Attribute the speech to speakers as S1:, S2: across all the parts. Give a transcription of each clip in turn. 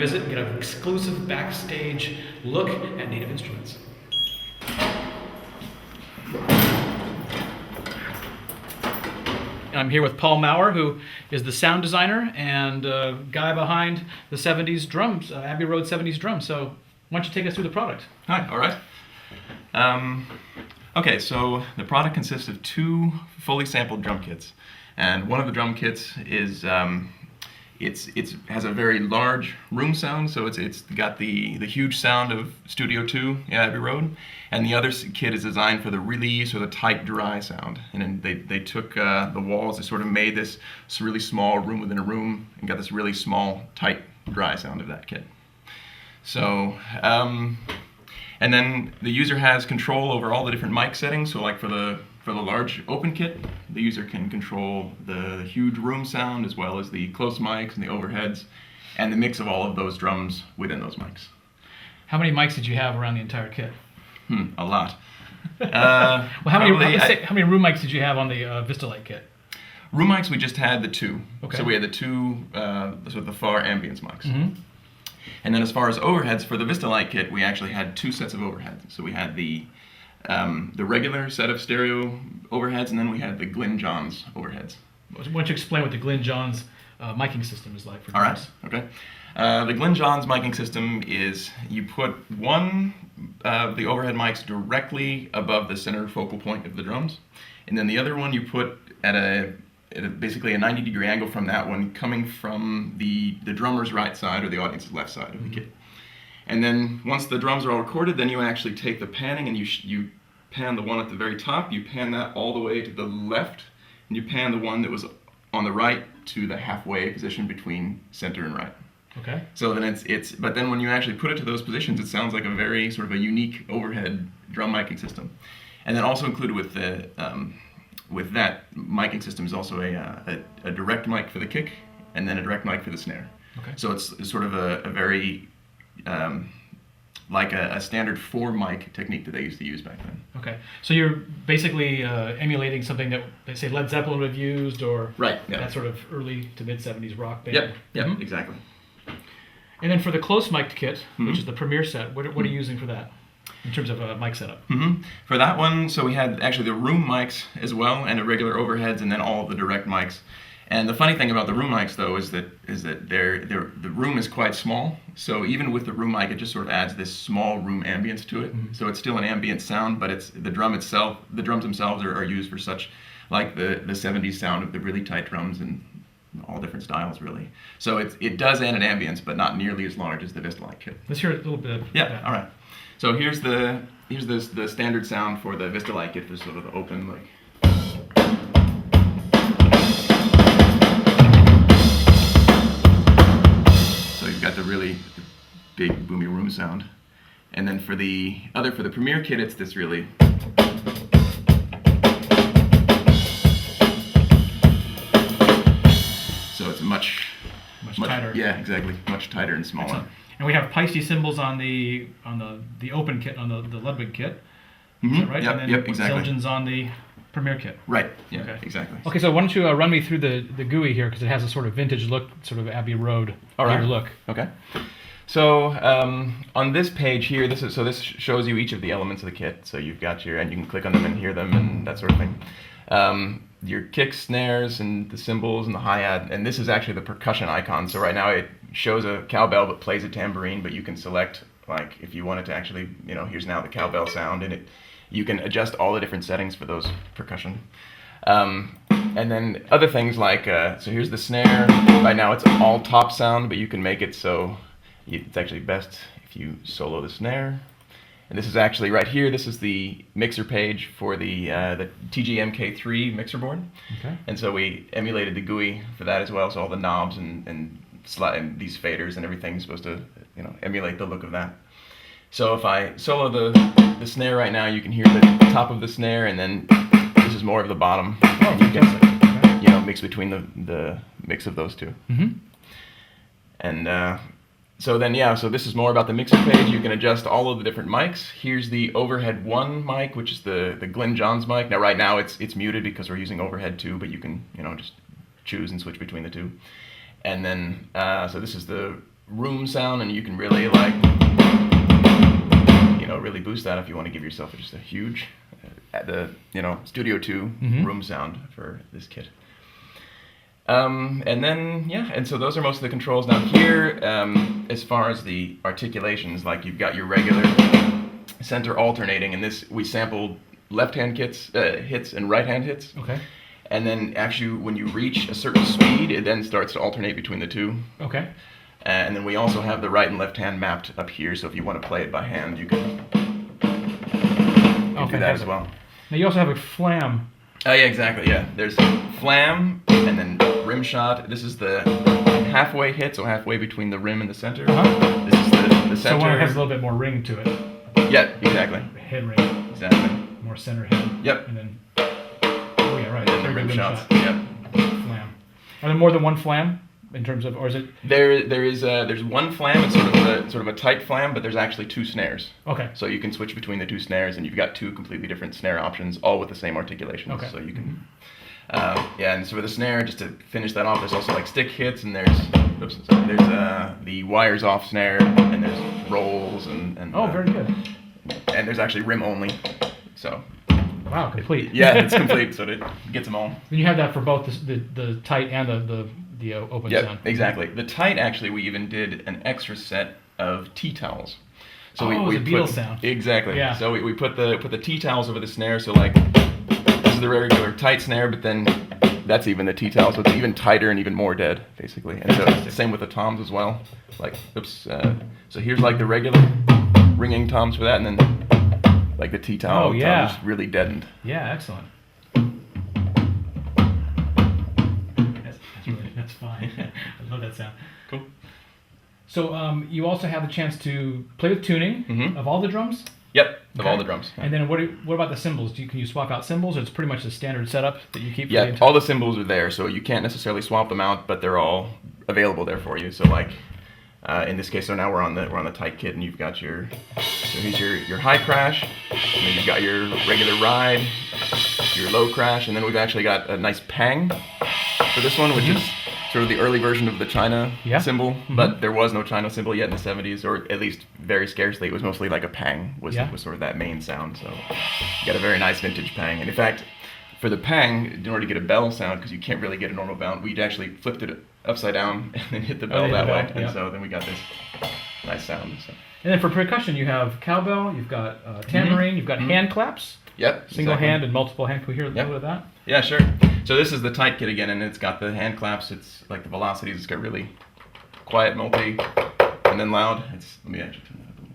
S1: visit and get an exclusive backstage look at Native Instruments. I'm here with Paul Maurer, who is the sound designer and guy behind the 70s drums, Abbey Road 70s drums. So why don't you take us through the product?
S2: Hi, all right. Okay, so the product consists of 2 fully sampled drum kits. And one of the drum kits is, it has a very large room sound, so it's got the huge sound of Studio 2 in Abbey Road. And the other kit is designed for the really sort of tight, dry sound. And then they took the walls, they sort of made this really small room within a room and got this really small, tight, dry sound of that kit. So, and then the user has control over all the different mic settings. So like for the large open kit, the user can control the huge room sound as well as the close mics and the overheads and the mix of all of those drums within those mics.
S1: How many mics did you have around the entire kit?
S2: A lot.
S1: Well, how many room mics did you have on the Vistalite kit?
S2: Room mics, we just had the 2.
S1: Okay.
S2: So we had the 2 sort of the far ambience mics.
S1: Mm-hmm.
S2: And then as far as overheads, for the Vistalite kit, we actually had 2 sets of overheads. So we had the regular set of stereo overheads, and then we had the Glyn Johns overheads.
S1: Why don't you explain what the Glyn Johns miking system is like for drums?
S2: All right, okay. The Glyn Johns miking system is you put one of the overhead mics directly above the center focal point of the drums, and then the other one you put at basically a 90-degree angle from that one, coming from the drummer's right side or the audience's left side of the kit. And then once the drums are all recorded, then you actually take the panning and you pan the one at the very top, you pan that all the way to the left, and you pan the one that was on the right to the halfway position between center and right.
S1: Okay.
S2: So then but then when you actually put it to those positions, it sounds like a very sort of a unique overhead drum miking system. And then also included with that miking system is also a direct mic for the kick, and then a direct mic for the snare.
S1: Okay.
S2: So it's sort of a very like a standard 4 mic technique that they used to use back then.
S1: Okay, so you're basically emulating something that they say Led Zeppelin would have used, or
S2: right, yeah.
S1: That sort of early to mid 70s rock band.
S2: Yep, exactly.
S1: And then for the close mic kit, which is the Premier set, what are you using for that in terms of a mic setup?
S2: For that one, so we had actually the room mics as well, and the regular overheads, and then all of the direct mics. And the funny thing about the room mics, though, is that the room is quite small. So even with the room mic, it just sort of adds this small room ambience to it. So it's still an ambient sound, but it's the drums themselves are used for such, like the 70s sound of the really tight drums and all different styles, really. So it does add an ambience, but not nearly as large as the Vistalite kit.
S1: Let's hear a little bit of that.
S2: All right. So here's the standard sound for the Vistalite kit for sort of the open, like. Got the really big boomy room sound, and then for the Premier kit, it's this really so it's much
S1: tighter.
S2: Yeah, exactly, much tighter and smaller.
S1: Excellent. And we have Paiste cymbals on the open kit, on the Ludwig kit. Is that right?
S2: Yep,
S1: and then
S2: exactly.
S1: Zildjian's on the Premier kit.
S2: Right. Yeah.
S1: Okay.
S2: Exactly.
S1: Okay, so why don't you run me through the GUI here, because it has a sort of vintage look, sort of Abbey Road look.
S2: Okay. So on this page here, this shows you each of the elements of the kit. So you've got and you can click on them and hear them and that sort of thing. Your kicks, snares, and the cymbals and the hi-hat, and this is actually the percussion icon. So right now it shows a cowbell but plays a tambourine, but you can select, like, if you wanted to actually, here's now the cowbell sound, and you can adjust all the different settings for those percussion. And then other things like, so here's the snare. Right now it's all top sound, but you can make it so it's actually best if you solo the snare. And this is actually right here, this is the mixer page for the TG-MK3 mixer board. Okay. And so we emulated the GUI for that as well, so all the knobs and these faders and everything is supposed to emulate the look of that. So if I solo the snare right now, you can hear the top of the snare, and then this is more of the bottom. And you can mix between the mix of those two. And so this is more about the mixer page. You can adjust all of the different mics. Here's the overhead 1 mic, which is the Glyn Johns mic. Now right now it's muted because we're using overhead 2, but you can just choose and switch between the two. And then so this is the room sound, and you can really like, really boost that if you want to give yourself just a huge, Studio 2 room sound for this kit. And then, and so those are most of the controls. Now here, as far as the articulations, like you've got your regular center alternating, and this, we sampled left-hand hits and right-hand hits.
S1: Okay.
S2: And then actually when you reach a certain speed, it then starts to alternate between the two.
S1: Okay.
S2: And then we also have the right and left hand mapped up here, so if you want to play it by hand, you can do that as well.
S1: Now you also have a flam.
S2: Oh yeah, exactly, yeah. There's flam, and then rim shot. This is the halfway hit, so halfway between the rim and the center. This is the center.
S1: So one has a little bit more ring to it.
S2: Yeah, exactly.
S1: Head ring.
S2: Exactly.
S1: More center head.
S2: Yep.
S1: And then, oh yeah, right.
S2: And then the rim shots.
S1: Shot.
S2: Yep.
S1: Flam. Are there more than one flam in terms of, or is it?
S2: There's one flam. It's sort of a tight flam, but there's actually two snares.
S1: Okay.
S2: So you can switch between the two snares, and you've got two completely different snare options, all with the same articulations.
S1: Okay.
S2: So you can, and so for the snare, just to finish that off, there's also like stick hits, and there's the wires off snare, and there's rolls, and
S1: oh, very good.
S2: And there's actually rim only. So.
S1: Wow, complete.
S2: Yeah, it's complete, so it gets them all.
S1: Then you have that for both the tight and the open sound.
S2: Yep, exactly. The tight, actually, we even did an extra set of tea towels. So we
S1: the Beatles
S2: put,
S1: sound.
S2: Exactly.
S1: Yeah.
S2: So we put the tea towels over the snare. So like this is the regular tight snare, but then that's even the tea towel, so it's even tighter and even more dead, basically. And so it's the same with the toms as well. Like, so here's like the regular ringing toms for that, and then like the tea towel toms really deadened.
S1: Yeah, excellent. That's fine. I love that sound.
S2: Cool.
S1: So you also have the chance to play with tuning of all the drums?
S2: Yep, of all the drums. Yeah.
S1: And then what about the cymbals? Can you swap out cymbals, or it's pretty much the standard setup that you keep?
S2: Yeah, all the cymbals are there, so you can't necessarily swap them out, but they're all available there for you. So like in this case, so now we're on the tight kit, and you've got here's your high crash, and then you've got your regular ride, your low crash, and then we've actually got a nice pang for this one, which is sort of the early version of the China cymbal, but there was no China cymbal yet in the 70s, or at least very scarcely. It was mostly like a pang was sort of that main sound. So you got a very nice vintage pang. And in fact, for the pang, in order to get a bell sound, because you can't really get a normal bell, we actually flipped it upside down and then hit the bell that way. And so then we got this nice sound. So.
S1: And then for percussion, you have cowbell, you've got tambourine, you've got hand claps.
S2: Yep.
S1: Single hand and multiple hand. Can we hear a little bit of that?
S2: Yeah, sure. So this is the tight kit again, and it's got the hand claps. It's like the velocities. It's got really quiet, multi, and then loud. Let me actually turn that up a little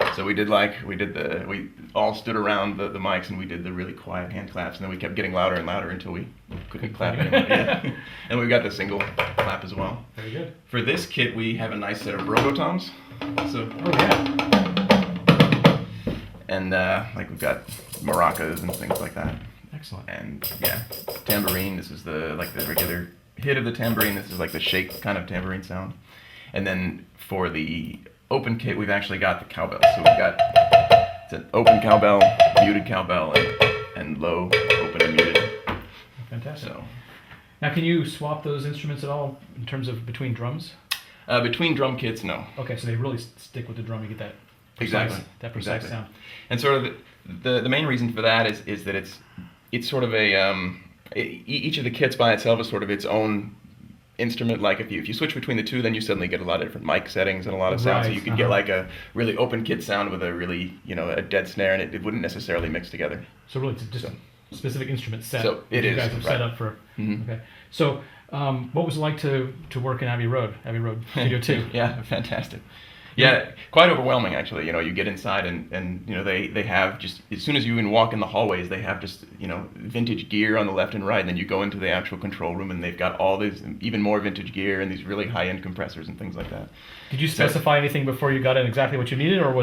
S2: bit. So we all stood around the mics, and we did the really quiet hand claps, and then we kept getting louder and louder until we couldn't clap anymore. Yeah. And we've got the single clap as well.
S1: Very good.
S2: For this kit, we have a nice set of robotoms. So.
S1: Oh yeah.
S2: And like we've got maracas and things like that.
S1: Excellent.
S2: And yeah, tambourine. This is the regular hit of the tambourine. This is like the shake kind of tambourine sound. And then for the open kit, we've actually got the cowbell. So we've got it's an open cowbell, muted cowbell, and low, open and muted.
S1: Fantastic.
S2: So
S1: now, can you swap those instruments at all in terms of between drums?
S2: Between drum kits, no.
S1: Okay, so they really stick with the drum. You get that. That precise sound.
S2: And sort of the main reason for that is that it's sort of each of the kits by itself is sort of its own instrument. Like if you switch between the two, then you suddenly get a lot of different mic settings and a lot of sounds. So you could get like a really open kit sound with a really a dead snare, and it wouldn't necessarily mix together.
S1: So really, it's just a specific instrument set.
S2: So it is.
S1: You guys have set up for. Okay. So what was it like to work in Abbey Road Studio 2?
S2: Yeah, fantastic. Yeah, quite overwhelming actually. You get inside and they have just, as soon as you even walk in the hallways, they have just vintage gear on the left and right, and then you go into the actual control room and they've got all this even more vintage gear and these really high-end compressors and things like that. Did you
S1: specify anything before you got in exactly what you needed, or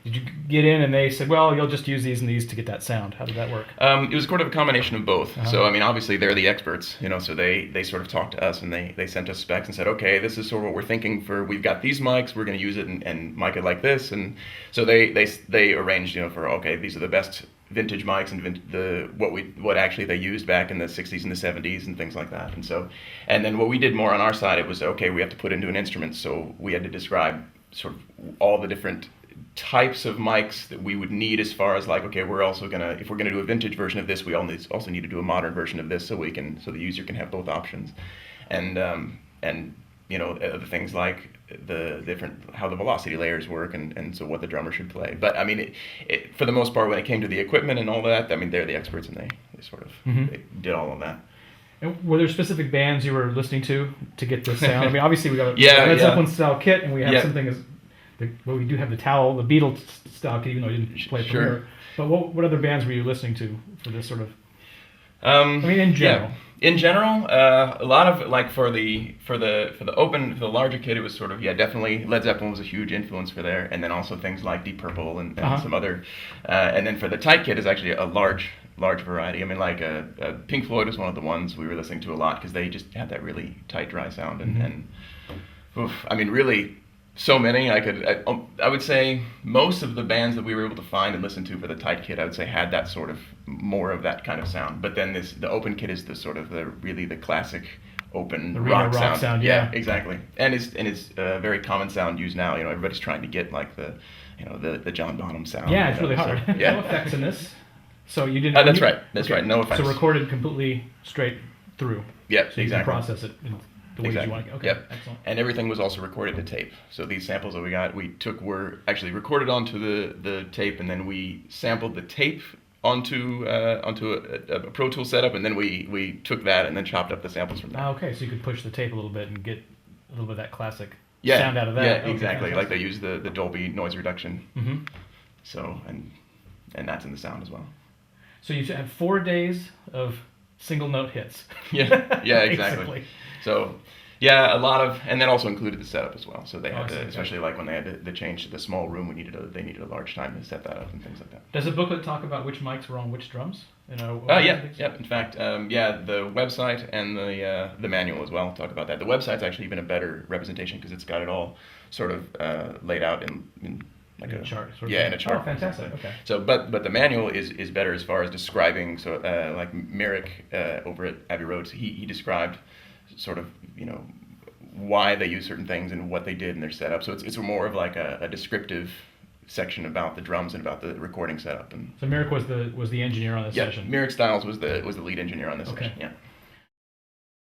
S1: did you get in and they said, well, you'll just use these and these to get that sound? How did that work?
S2: It was sort of a combination of both. So, I mean, obviously they're the experts, so they sort of talked to us and they sent us specs and said, okay, this is sort of what we're thinking for, we've got these mics, we're going to use it and mic it like this. And so they arranged, for, okay, these are the best vintage mics and what actually they used back in the 60s and the 70s and things like that. And then what we did more on our side, it was okay, we have to put into an instrument, so we had to describe sort of all the different types of mics that we would need, as far as like, okay, if we're gonna do a vintage version of this, we also need to do a modern version of this, so the user can have both options. And other things like the different, how the velocity layers work, and so what the drummer should play. But I mean, it for the most part, when it came to the equipment and all that, I mean, they're the experts, and they sort of they did all of that.
S1: And were there specific bands you were listening to get this sound? I mean, obviously we got a
S2: Yeah,
S1: Led
S2: yeah.
S1: Zeppelin style kit, and we have
S2: Yeah.
S1: something as well, we do have the Towel, the Beatles style kit, even though you didn't play
S2: Sure.
S1: Premiere. But what other bands were you listening to for this sort of?
S2: I
S1: mean, in general.
S2: Yeah. In general, a lot of, like, for the larger kit, it was sort of, definitely Led Zeppelin was a huge influence for there, and then also things like Deep Purple and some other, and then for the tight kit is actually a large variety. I mean, like Pink Floyd was one of the ones we were listening to a lot, because they just had that really tight, dry sound, and I mean, really. So many. I would say most of the bands that we were able to find and listen to for the tight kit, I would say, had that sort of more of that kind of sound. But then the open kit is the sort of the classic open rock sound.
S1: Yeah,
S2: exactly. And it's a very common sound used now. Everybody's trying to get like the John Bonham sound.
S1: Yeah, it's really hard.
S2: So, yeah.
S1: No effects in this. So you didn't.
S2: That's right. That's right. No effects.
S1: So recorded completely straight through.
S2: Yeah,
S1: so you
S2: exactly.
S1: can process it in the way you want. Okay,
S2: yep.
S1: Excellent.
S2: And everything was also recorded to tape. So these samples that were actually recorded onto the tape, and then we sampled the tape onto a Pro Tool setup, and then we took that and then chopped up the samples from that.
S1: Okay, so you could push the tape a little bit and get a little bit of that classic
S2: Yeah,
S1: sound out of that.
S2: yeah,
S1: Okay,
S2: exactly.
S1: fantastic.
S2: Like they use the Dolby noise reduction.
S1: Mm-hmm.
S2: So and that's in the sound as well.
S1: So you had 4 days of single note hits.
S2: Yeah, exactly.
S1: Basically.
S2: So yeah, a lot of, and that also included the setup as well. So they had
S1: I see, okay.
S2: especially like when they had the change to the small room, they needed a large time to set that up and things like that.
S1: Does the booklet talk about which mics were on which drums?
S2: Yeah. In fact, the website and the manual as well talk about that. The website's actually even a better representation, because it's got it all sort of laid out in like
S1: in a chart.
S2: In a chart.
S1: Oh, fantastic. Okay.
S2: So, but the manual is better as far as describing. So, like Merrick over at Abbey Road, he described sort of why they use certain things and what they did in their setup. So it's more of like a descriptive section about the drums and about the recording setup. And
S1: so Merrick was the engineer on this session.
S2: Merrick Stiles was the lead engineer on this
S1: Okay.
S2: session. Yeah.